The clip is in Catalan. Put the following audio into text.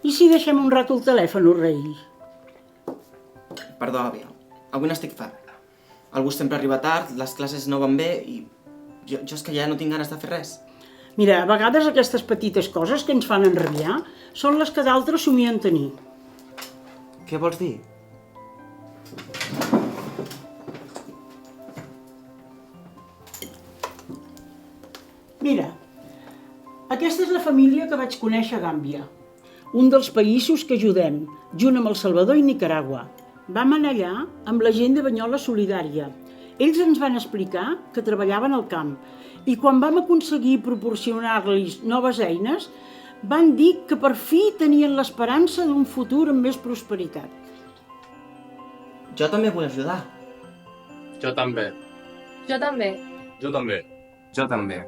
I si deixem un rato el telèfon, rei? Perdó, àvia. Avui n'estic fart. El bus sempre arriba tard, les classes no van bé i... Jo és que ja no tinc ganes de fer res. Mira, a vegades aquestes petites coses que ens fan enrabiar són les que d'altres somien tenir. Què vols dir? Mira, aquesta és la família que vaig conèixer a Gàmbia, un dels països que ajudem, junt amb El Salvador i Nicaragua. Vam anar allà amb la gent de Banyola Solidària. Ells ens van explicar que treballaven al camp i quan vam aconseguir proporcionar-los noves eines, van dir que per fi tenien l'esperança d'un futur amb més prosperitat. Jo també vull ajudar. Jo també. Jo també. Jo també. Jo també.